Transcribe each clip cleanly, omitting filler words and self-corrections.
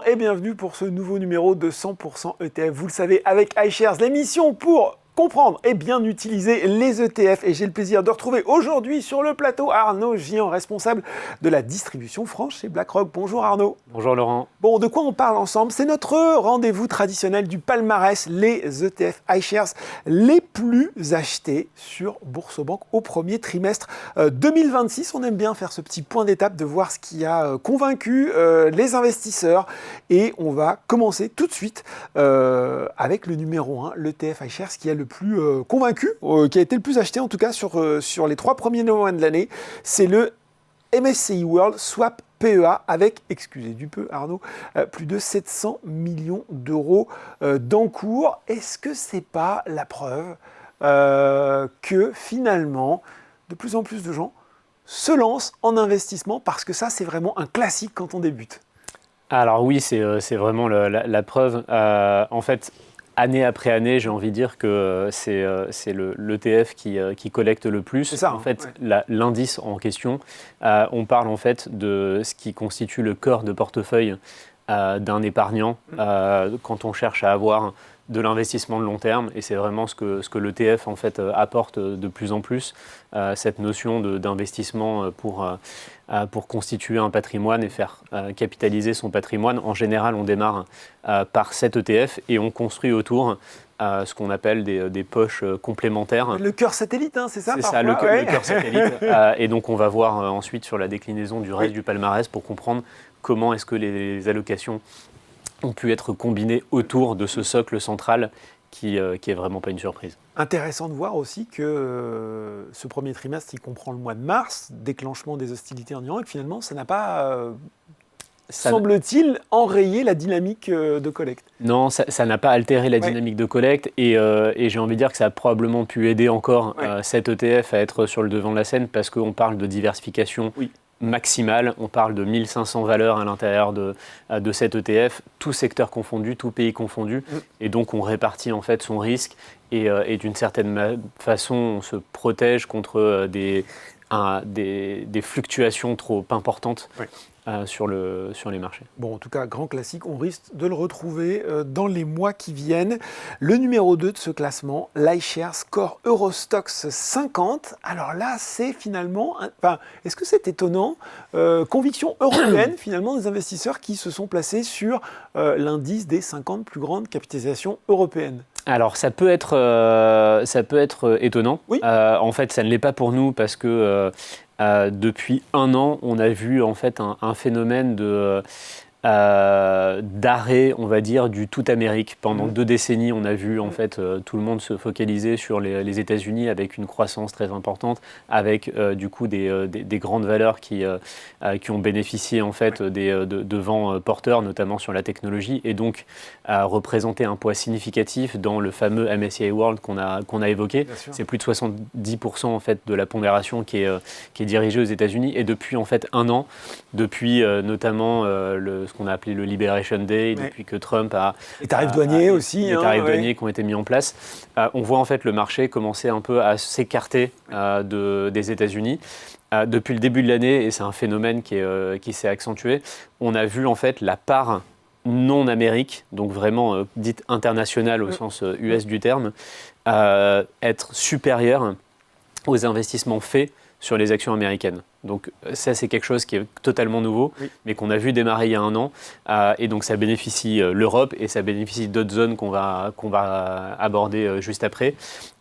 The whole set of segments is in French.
et bienvenue pour ce nouveau numéro de 100% ETF. Vous le savez, avec iShares, l'émission pour comprendre et bien utiliser les ETF. Et j'ai le plaisir de retrouver aujourd'hui sur le plateau Arnaud Gian, responsable de la distribution France chez BlackRock. Bonjour Arnaud. Bonjour Laurent. Bon, de quoi on parle ensemble? C'est notre rendez-vous traditionnel du palmarès, les ETF iShares les plus achetés sur Boursorama au premier trimestre 2026. On aime bien faire ce petit point d'étape, de voir ce qui a convaincu les investisseurs. Et on va commencer tout de suite avec le numéro 1, l'ETF iShares, qui a le plus convaincu, qui a été le plus acheté en tout cas sur les 3 premiers mois de l'année. C'est le MSCI World Swap PEA avec, excusez du peu Arnaud, plus de 700 millions d'euros d'encours. Est-ce que c'est pas la preuve que finalement, de plus en plus de gens se lancent en investissement, parce que ça, c'est vraiment un classique quand on débute? Alors oui, c'est vraiment la preuve. En fait, année après année, j'ai envie de dire que c'est l'ETF qui collecte le plus. C'est ça, en fait, ouais. L'indice en question, on parle en fait de ce qui constitue le corps de portefeuille d'un épargnant quand on cherche à avoir de l'investissement de long terme, et c'est vraiment ce que l'ETF en fait apporte de plus en plus, cette notion d'investissement pour constituer un patrimoine et faire capitaliser son patrimoine. En général, on démarre par cet ETF et on construit autour ce qu'on appelle des poches complémentaires. Le cœur satellite, hein, c'est ça? C'est ça, le cœur satellite. Et donc on va voir ensuite sur la déclinaison du reste du palmarès pour comprendre comment est-ce que les allocations ont pu être combinées autour de ce socle central qui est vraiment pas une surprise. Intéressant de voir aussi que ce premier trimestre, il comprend le mois de mars, déclenchement des hostilités en Iran, et que finalement, ça n'a pas, semble-t-il, enrayé la dynamique de collecte. Non, ça n'a pas altéré la dynamique de collecte, et j'ai envie de dire que ça a probablement pu aider encore cet ETF à être sur le devant de la scène, parce qu'on parle de diversification maximale. On parle de 1500 valeurs à l'intérieur de cet ETF, tout secteur confondu, tout pays confondu, et donc on répartit en fait son risque, et d'une certaine façon on se protège contre des fluctuations trop importantes sur les marchés. Bon, en tout cas, grand classique, on risque de le retrouver dans les mois qui viennent. Le numéro 2 de ce classement, l'iShares Core Eurostoxx 50. Alors là, c'est finalement... est-ce que c'est étonnant? Conviction européenne, finalement, des investisseurs qui se sont placés sur l'indice des 50 plus grandes capitalisations européennes. Alors, ça peut être étonnant. Oui. En fait, ça ne l'est pas pour nous, parce que depuis un an, on a vu en fait un phénomène d'arrêt, on va dire, du tout Amérique. Pendant 2 décennies, on a vu en fait tout le monde se focaliser sur les États-Unis, avec une croissance très importante, avec du coup des grandes valeurs qui ont bénéficié en fait de vents porteurs, notamment sur la technologie, et donc représenté un poids significatif dans le fameux MSCI World qu'on a évoqué. C'est plus de 70% en fait de la pondération qui est dirigée aux États-Unis, et depuis en fait un an, depuis notamment ce qu'on a appelé le Liberation Day, depuis que Trump a... Les tarifs douaniers aussi. Les tarifs douaniers qui ont été mis en place. On voit en fait le marché commencer un peu à s'écarter des États-Unis. Depuis le début de l'année, et c'est un phénomène qui s'est accentué, on a vu en fait la part non-Amérique, donc vraiment dite internationale au sens US du terme, être supérieure aux investissements faits sur les actions américaines. Donc ça, c'est quelque chose qui est totalement nouveau, mais qu'on a vu démarrer il y a un an, et donc ça bénéficie l'Europe, et ça bénéficie d'autres zones qu'on va aborder juste après.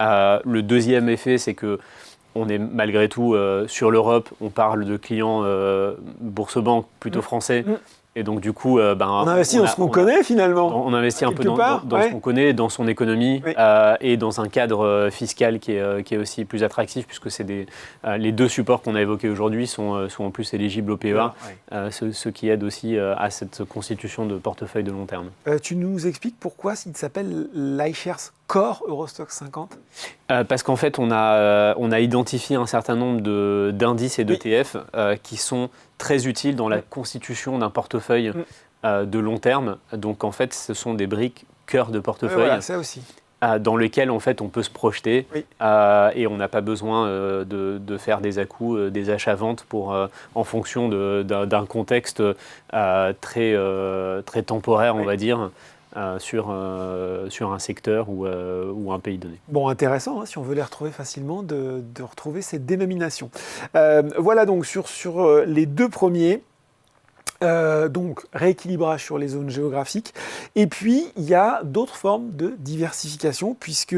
Le deuxième effet, c'est que on est malgré tout sur l'Europe, on parle de clients Boursorama plutôt français. Et donc du coup, on investit dans ce qu'on connaît finalement. On investit un peu dans ce qu'on connaît, dans son économie, et dans un cadre fiscal qui est aussi plus attractif, puisque c'est les 2 supports qu'on a évoqués aujourd'hui sont en plus éligibles au PEA, ce qui aide aussi à cette constitution de portefeuille de long terme. Tu nous expliques pourquoi il s'appelle l'iShares Core Eurostoxx 50? Parce qu'en fait, on a identifié un certain nombre d'indices et d'ETF qui sont très utiles dans la constitution d'un portefeuille de long terme. Donc en fait, ce sont des briques cœur de portefeuille. Voilà, ça aussi. dans lequel en fait on peut se projeter Oui. et on n'a pas besoin de faire des à-coups, des achats-ventes en fonction d'un contexte très temporaire, on va dire, sur un secteur ou un pays donné. Bon, intéressant, hein, si on veut les retrouver facilement, de retrouver ces dénominations. Voilà donc sur les deux premiers. Donc rééquilibrage sur les zones géographiques. Et puis, il y a d'autres formes de diversification, puisque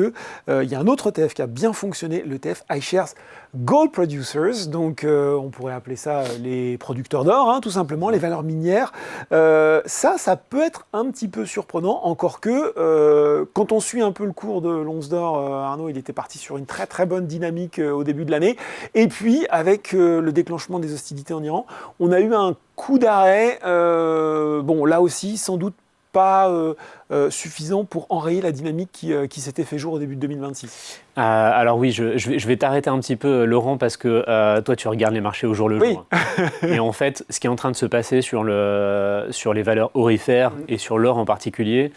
il y a un autre ETF qui a bien fonctionné, l'ETF iShares Gold Producers. Donc, on pourrait appeler ça les producteurs d'or, hein, tout simplement, les valeurs minières. Ça peut être un petit peu surprenant, encore que quand on suit un peu le cours de l'once d'or, Arnaud, il était parti sur une très très bonne dynamique au début de l'année. Et puis, avec le déclenchement des hostilités en Iran, on a eu un coup d'arrêt, bon là aussi sans doute pas suffisant pour enrayer la dynamique qui s'était fait jour au début de 2026. Alors oui, je vais t'arrêter un petit peu, Laurent, parce que toi tu regardes les marchés au jour le jour. Et en fait, ce qui est en train de se passer sur les valeurs aurifères et sur l'or en particulier,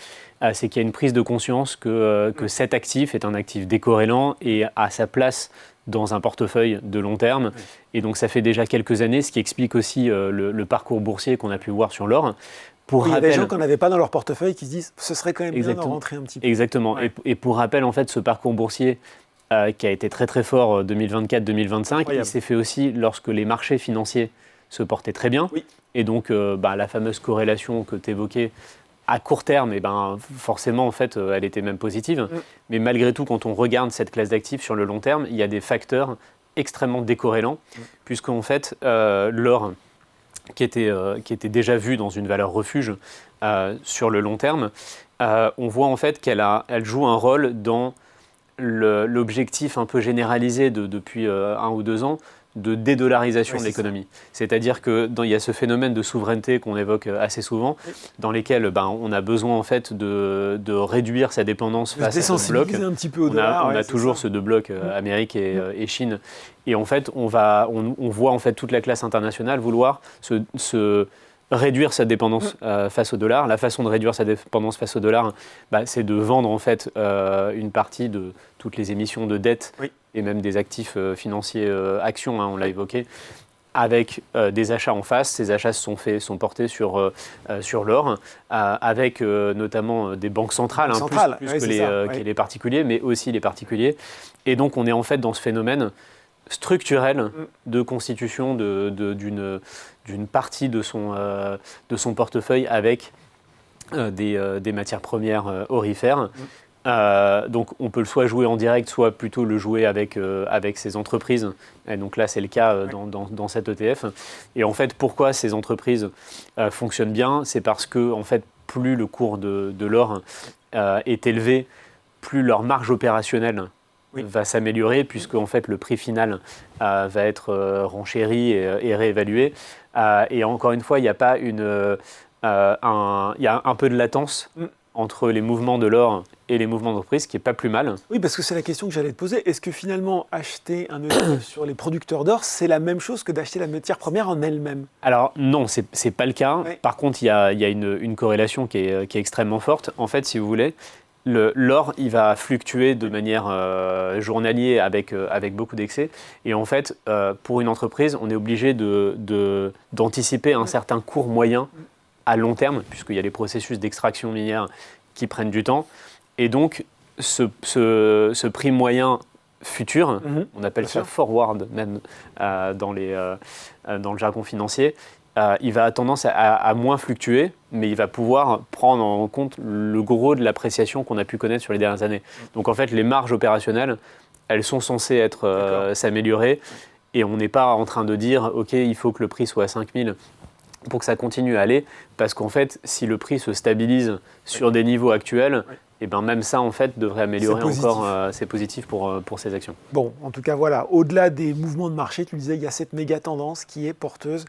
c'est qu'il y a une prise de conscience que cet actif est un actif décorrélant et a sa place dans un portefeuille de long terme. Et donc ça fait déjà quelques années, ce qui explique aussi le parcours boursier qu'on a pu voir sur l'or. Il y a des gens qui n'en avaient pas dans leur portefeuille qui se disent ce serait quand même bien d'en rentrer un petit peu. Exactement. Ouais. Et pour rappel, en fait, ce parcours boursier qui a été très très fort 2024-2025, il s'est fait aussi lorsque les marchés financiers se portaient très bien. Oui. Et donc la fameuse corrélation que tu évoquais, à court terme, forcément, en fait, elle était même positive. Mais malgré tout, quand on regarde cette classe d'actifs sur le long terme, il y a des facteurs extrêmement décorrélants, puisqu'en fait, l'or, qui était déjà vu dans une valeur refuge sur le long terme, on voit en fait elle joue un rôle dans l'objectif un peu généralisé depuis 1 ou 2 ans, de dédollarisation de l'économie. C'est-à-dire qu'il y a ce phénomène de souveraineté qu'on évoque assez souvent, dans lesquels on a besoin en fait de réduire sa dépendance face à ce bloc. Un petit peu au dollar, on a toujours ce deux blocs, Amérique et Chine. Et en fait, on voit en fait toute la classe internationale vouloir se réduire sa dépendance face au dollar. La façon de réduire sa dépendance face au dollar, c'est de vendre en fait une partie de toutes les émissions de dette et même des actifs financiers actions, on l'a évoqué, avec des achats en face. Ces achats sont portés sur l'or, avec notamment des banques centrales, plus que les particuliers, mais aussi les particuliers. Et donc on est en fait dans ce phénomène structurel de constitution d'une partie de son portefeuille avec des matières premières aurifères. Donc on peut soit jouer en direct, soit plutôt le jouer avec ces entreprises. Et donc là, c'est le cas dans cet ETF. Et en fait, pourquoi ces entreprises fonctionnent bien ? C'est parce que en fait, plus le cours de l'or est élevé, plus leur marge opérationnelle va s'améliorer, puisque en fait, le prix final va être renchéri et réévalué. Et encore une fois, il y a pas il y a un peu de latence entre les mouvements de l'or et les mouvements d'entreprise, qui n'est pas plus mal. Oui, parce que c'est la question que j'allais te poser. Est-ce que finalement, acheter un ETF sur les producteurs d'or, c'est la même chose que d'acheter la matière première en elle-même ? Alors non, c'est pas le cas. Ouais. Par contre, il y a une corrélation qui est extrêmement forte. En fait, si vous voulez, l'or, il va fluctuer de manière journalière avec beaucoup d'excès. Et en fait, pour une entreprise, on est obligé d'anticiper un certain cours moyen à long terme, puisqu'il y a les processus d'extraction minière qui prennent du temps. Et donc, ce prix moyen futur, on appelle ça forward même dans le jargon financier, il va avoir tendance à moins fluctuer, mais il va pouvoir prendre en compte le gros de l'appréciation qu'on a pu connaître sur les dernières années. Donc en fait, les marges opérationnelles, elles sont censées s'améliorer, et on n'est pas en train de dire « Ok, il faut que le prix soit à 5 000 » pour que ça continue à aller, parce qu'en fait, si le prix se stabilise sur des niveaux actuels, et ben même ça, en fait, devrait améliorer encore. C'est positif pour ces actions. Bon, en tout cas, voilà. Au-delà des mouvements de marché, tu disais, il y a cette méga tendance qui est porteuse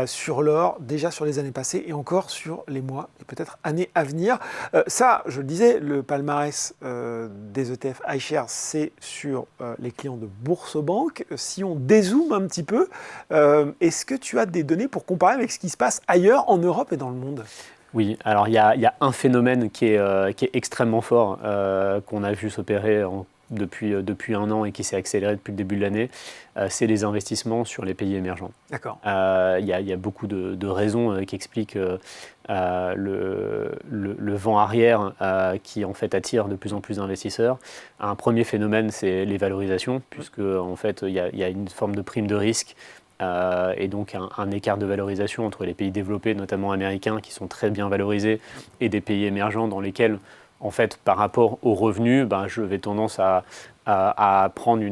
sur l'or, déjà sur les années passées et encore sur les mois et peut-être années à venir. Ça, je le disais, le palmarès des ETF iShares, c'est sur les clients de Boursorama. Si on dézoome un petit peu, est-ce que tu as des données pour comparer avec ce qui se passe ailleurs en Europe et dans le monde ? Oui, alors il y a un phénomène qui est extrêmement fort, qu'on a vu s'opérer depuis un an et qui s'est accéléré depuis le début de l'année, c'est les investissements sur les pays émergents. D'accord. Il y a beaucoup de raisons qui expliquent le vent arrière qui en fait attire de plus en plus d'investisseurs. Un premier phénomène, c'est les valorisations, puisque en fait il y a une forme de prime de risque. Et donc un écart de valorisation entre les pays développés, notamment américains, qui sont très bien valorisés, et des pays émergents dans lesquels, en fait, par rapport aux revenus, je vais tendance à prendre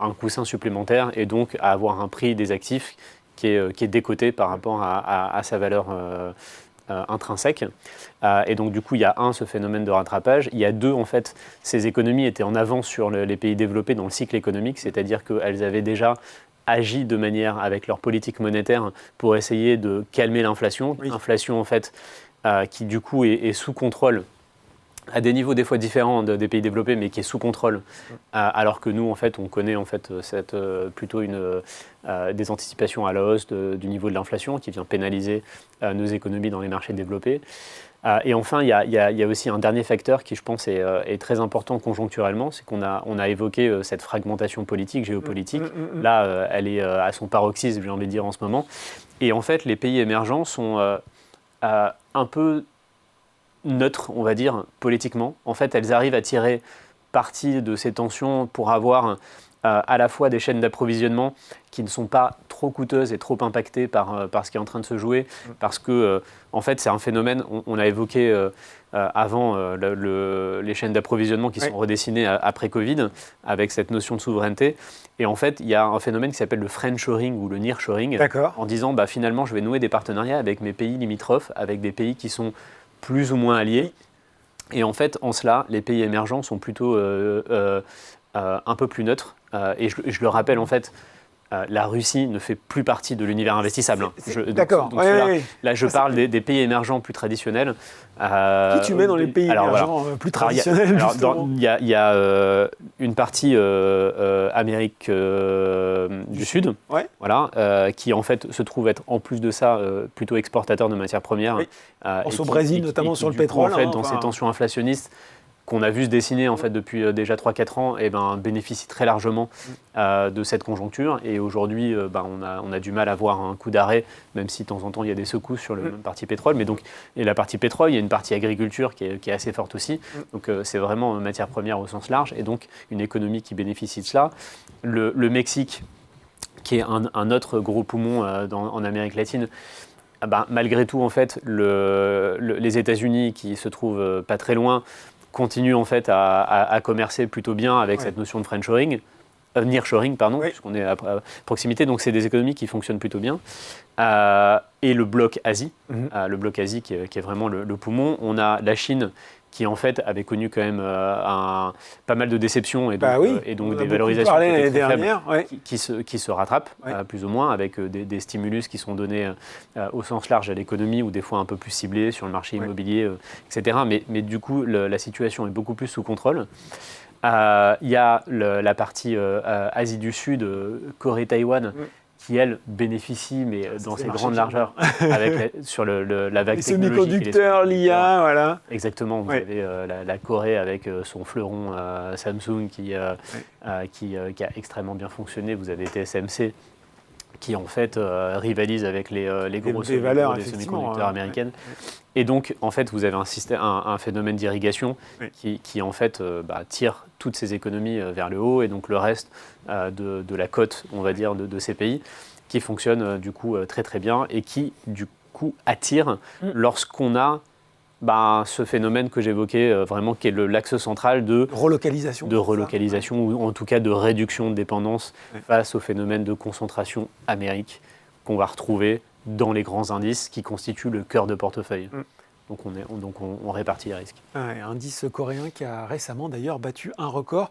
un coussin supplémentaire et donc à avoir un prix des actifs qui est décoté par rapport à sa valeur intrinsèque. Et donc du coup, il y a ce phénomène de rattrapage. Il y a deux, en fait, ces économies étaient en avance sur les pays développés dans le cycle économique, c'est-à-dire qu'elles avaient déjà agi de manière avec leur politique monétaire pour essayer de calmer l'inflation. Oui. Inflation en fait qui du coup est sous contrôle à des niveaux des fois différents des pays développés, mais qui est sous contrôle, alors que nous en fait on connaît en fait plutôt des anticipations à la hausse du niveau de l'inflation qui vient pénaliser nos économies dans les marchés développés. Et enfin, il y a aussi un dernier facteur qui, je pense, est très important conjoncturellement, c'est qu'on a évoqué cette fragmentation politique, géopolitique. Là, elle est à son paroxysme, j'ai envie de dire, en ce moment. Et en fait, les pays émergents sont un peu neutres, on va dire, politiquement. En fait, elles arrivent à tirer parti de ces tensions pour avoir à la fois des chaînes d'approvisionnement qui ne sont pas trop coûteuses et trop impactées par ce qui est en train de se jouer, parce que en fait c'est un phénomène, on a évoqué avant les chaînes d'approvisionnement qui sont redessinées après Covid, avec cette notion de souveraineté, et en fait il y a un phénomène qui s'appelle le friendshoring ou le nearshoring, en disant finalement je vais nouer des partenariats avec mes pays limitrophes, avec des pays qui sont plus ou moins alliés, et en fait en cela les pays émergents sont plutôt un peu plus neutre. Et je le rappelle, en fait, la Russie ne fait plus partie de l'univers investissable. D'accord. Donc là, je parle des pays émergents plus traditionnels. Qui tu mets dans les pays émergents plus traditionnels? Il y a une partie Amérique du Sud, qui en fait se trouve être en plus de ça plutôt exportateur de matières premières. Oui. Au Brésil, notamment sur le pétrole. En fait, dans ces tensions inflationnistes qu'on a vu se dessiner en fait depuis déjà 3-4 ans, bénéficie très largement de cette conjoncture. Et aujourd'hui, on a du mal à voir un coup d'arrêt, même si de temps en temps il y a des secousses sur la partie pétrole. Mais donc, et la partie pétrole, il y a une partie agriculture qui est assez forte aussi. Donc c'est vraiment matière première au sens large, et donc une économie qui bénéficie de cela. Le Mexique, qui est un autre gros poumon en Amérique latine, malgré tout, en fait, les États-Unis, qui se trouvent pas très loin, continue en fait à commercer plutôt bien avec cette notion de friendshoring, nearshoring, puisqu'on est à proximité. Donc c'est des économies qui fonctionnent plutôt bien. Et le bloc Asie, qui est vraiment le poumon. On a la Chine qui en fait avait connu quand même pas mal de déceptions et donc des valorisations l'année dernière, qui se rattrapent plus ou moins, avec des stimulus qui sont donnés au sens large à l'économie, ou des fois un peu plus ciblés sur le marché immobilier, etc. Mais du coup, la situation est beaucoup plus sous contrôle. Il y a la partie Asie du Sud, Corée-Taïwan, qui, elle, bénéficie, mais dans ses grandes largeurs, sur la vague les technologique. semi-conducteurs, l'IA, voilà. Exactement, vous avez la Corée avec son fleuron Samsung qui a extrêmement bien fonctionné. Vous avez TSMC qui, en fait, rivalise avec les gros des semi-conducteurs américaines. Et donc, en fait, vous avez un phénomène d'irrigation qui, en fait, tire toutes ces économies vers le haut, et donc le reste de la cote, on va dire, de ces pays, qui fonctionne du coup très très bien, et qui, du coup, attire lorsqu'on a ce phénomène que j'évoquais vraiment, qui est l'axe central de relocalisation, ou en tout cas de réduction de dépendance face au phénomène de concentration Amérique qu'on va retrouver dans les grands indices qui constituent le cœur de portefeuille. Donc on répartit les risques. Indice coréen qui a récemment d'ailleurs battu un record.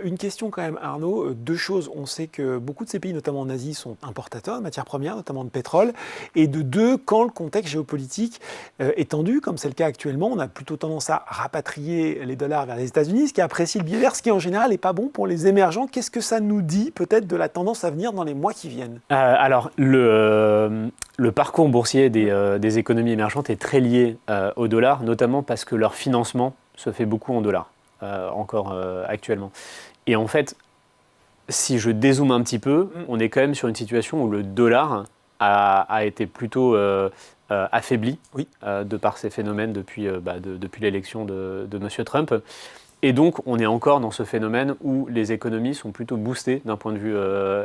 Une question quand même, Arnaud, deux choses. On sait que beaucoup de ces pays, notamment en Asie, sont importateurs de matières premières, notamment de pétrole. Et de deux, quand le contexte géopolitique est tendu, comme c'est le cas actuellement, on a plutôt tendance à rapatrier les dollars vers les États-Unis, ce qui apprécie le billet vert, ce qui en général n'est pas bon pour les émergents. Qu'est-ce que ça nous dit peut-être de la tendance à venir dans les mois qui viennent? Alors, le parcours boursier des économies émergentes est très lié au dollar, notamment parce que leur financement se fait beaucoup en dollars, encore actuellement. Et en fait, si je dézoome un petit peu, on est quand même sur une situation où le dollar a été plutôt affaibli de par ces phénomènes depuis l'élection de M. Trump. Et donc, on est encore dans ce phénomène où les économies sont plutôt boostées d'un point de vue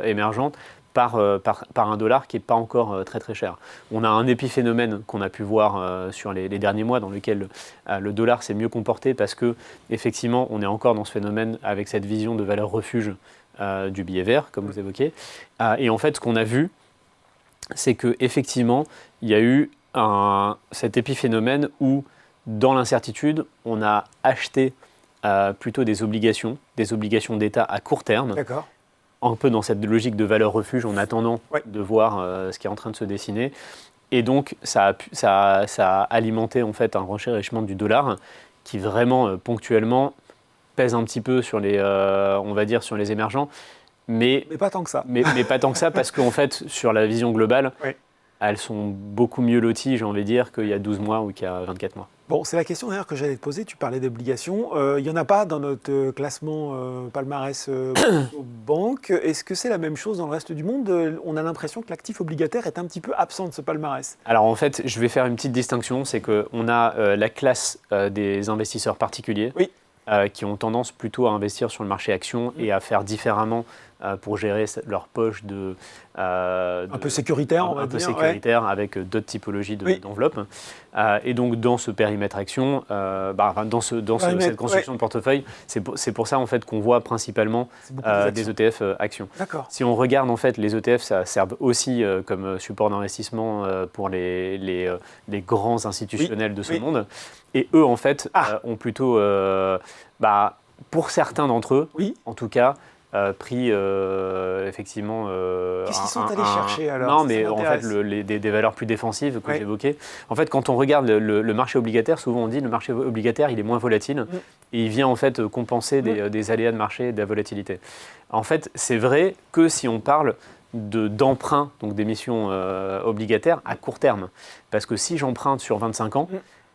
émergent par un dollar qui n'est pas encore très très cher. On a un épiphénomène qu'on a pu voir sur les derniers mois dans lequel le dollar s'est mieux comporté parce que effectivement, on est encore dans ce phénomène avec cette vision de valeur refuge du billet vert, comme vous évoquiez. Et en fait, ce qu'on a vu, c'est qu'effectivement, il y a eu cet épiphénomène où, dans l'incertitude, on a acheté plutôt des obligations d'État à court terme, un peu dans cette logique de valeur refuge en attendant de voir ce qui est en train de se dessiner. Et donc, ça a alimenté en fait un renchérissement du dollar qui vraiment ponctuellement pèse un petit peu sur on va dire, sur les émergents. Mais pas tant que ça. Mais pas tant que ça, parce qu'en fait, sur la vision globale, elles sont beaucoup mieux loties, j'ai envie de dire, qu'il y a 12 mois ou qu'il y a 24 mois. Bon, c'est la question d'ailleurs que j'allais te poser. Tu parlais d'obligations. Il n'y en a pas dans notre classement palmarès aux banques. Est-ce que c'est la même chose dans le reste du monde? On a l'impression que l'actif obligataire est un petit peu absent de ce palmarès. Alors en fait, je vais faire une petite distinction. C'est qu'on a la classe des investisseurs particuliers qui ont tendance plutôt à investir sur le marché action et à faire différemment pour gérer leur poche un peu sécuritaire, on va dire. Un peu sécuritaire, avec d'autres typologies d'enveloppes. Et donc, dans ce périmètre action, dans cette construction de portefeuille, c'est pour ça en fait, qu'on voit principalement des ETF actions. Si on regarde, en fait, les ETF, ça sert aussi comme support d'investissement pour les grands institutionnels de ce monde. Et eux, en fait, ont plutôt, pour certains d'entre eux, en tout cas, pris effectivement. Qu'est-ce qu'ils sont allés chercher alors? Non, mais en fait, des valeurs plus défensives que j'évoquais. En fait, quand on regarde le marché obligataire, souvent on dit que le marché obligataire il est moins volatile et il vient en fait compenser des aléas de marché et de la volatilité. En fait, c'est vrai que si on parle d'emprunt, donc d'émissions obligataires à court terme, parce que si j'emprunte sur 25 ans,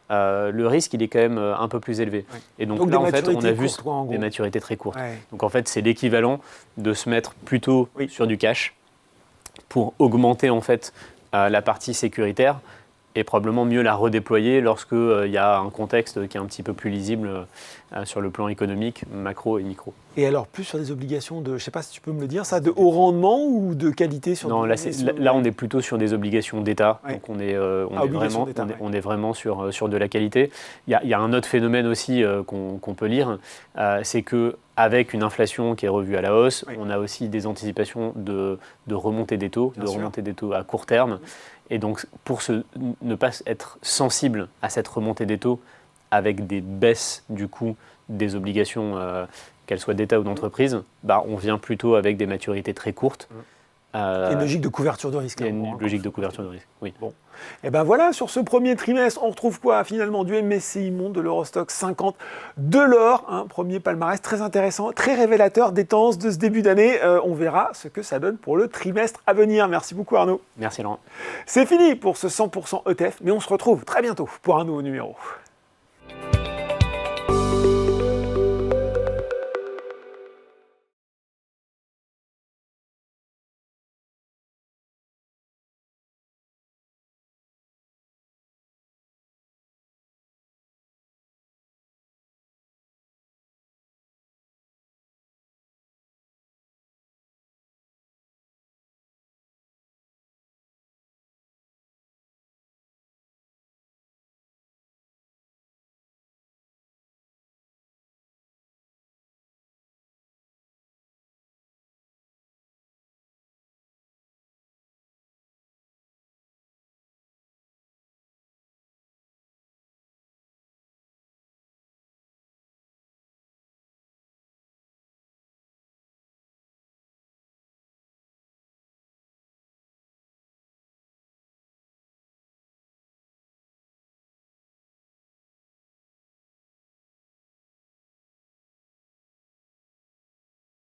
le risque il est quand même un peu plus élevé. Et donc là en fait on a vu des maturités très courtes. Donc en fait c'est l'équivalent de se mettre plutôt sur du cash pour augmenter en fait la partie sécuritaire et probablement mieux la redéployer lorsqu'il y a un contexte qui est un petit peu plus lisible sur le plan économique, macro et micro. Et alors, plus sur des obligations de, je ne sais pas si tu peux me le dire, ça, de haut rendement ou de qualité sur Non, là, on est plutôt sur des obligations d'État. Donc, on est vraiment sur de la qualité. Il y a un autre phénomène aussi qu'on peut lire, c'est qu'avec une inflation qui est revue à la hausse, on a aussi des anticipations de remontée des taux, remontée des taux à court terme. Et donc, pour ne pas être sensible à cette remontée des taux avec des baisses du coût des obligations, qu'elles soient d'État ou d'entreprise, on vient plutôt avec des maturités très courtes. Il y a une logique de couverture de risque. Il y a une logique de couverture de risque, oui. Bon. Et ben voilà, sur ce premier trimestre, on retrouve quoi finalement? Du MSCI Monde, de l'Eurostoxx 50, de l'or, un premier palmarès très intéressant, très révélateur des tendances de ce début d'année. On verra ce que ça donne pour le trimestre à venir. Merci beaucoup Arnaud. Merci Laurent. C'est fini pour ce 100% ETF, mais on se retrouve très bientôt pour un nouveau numéro.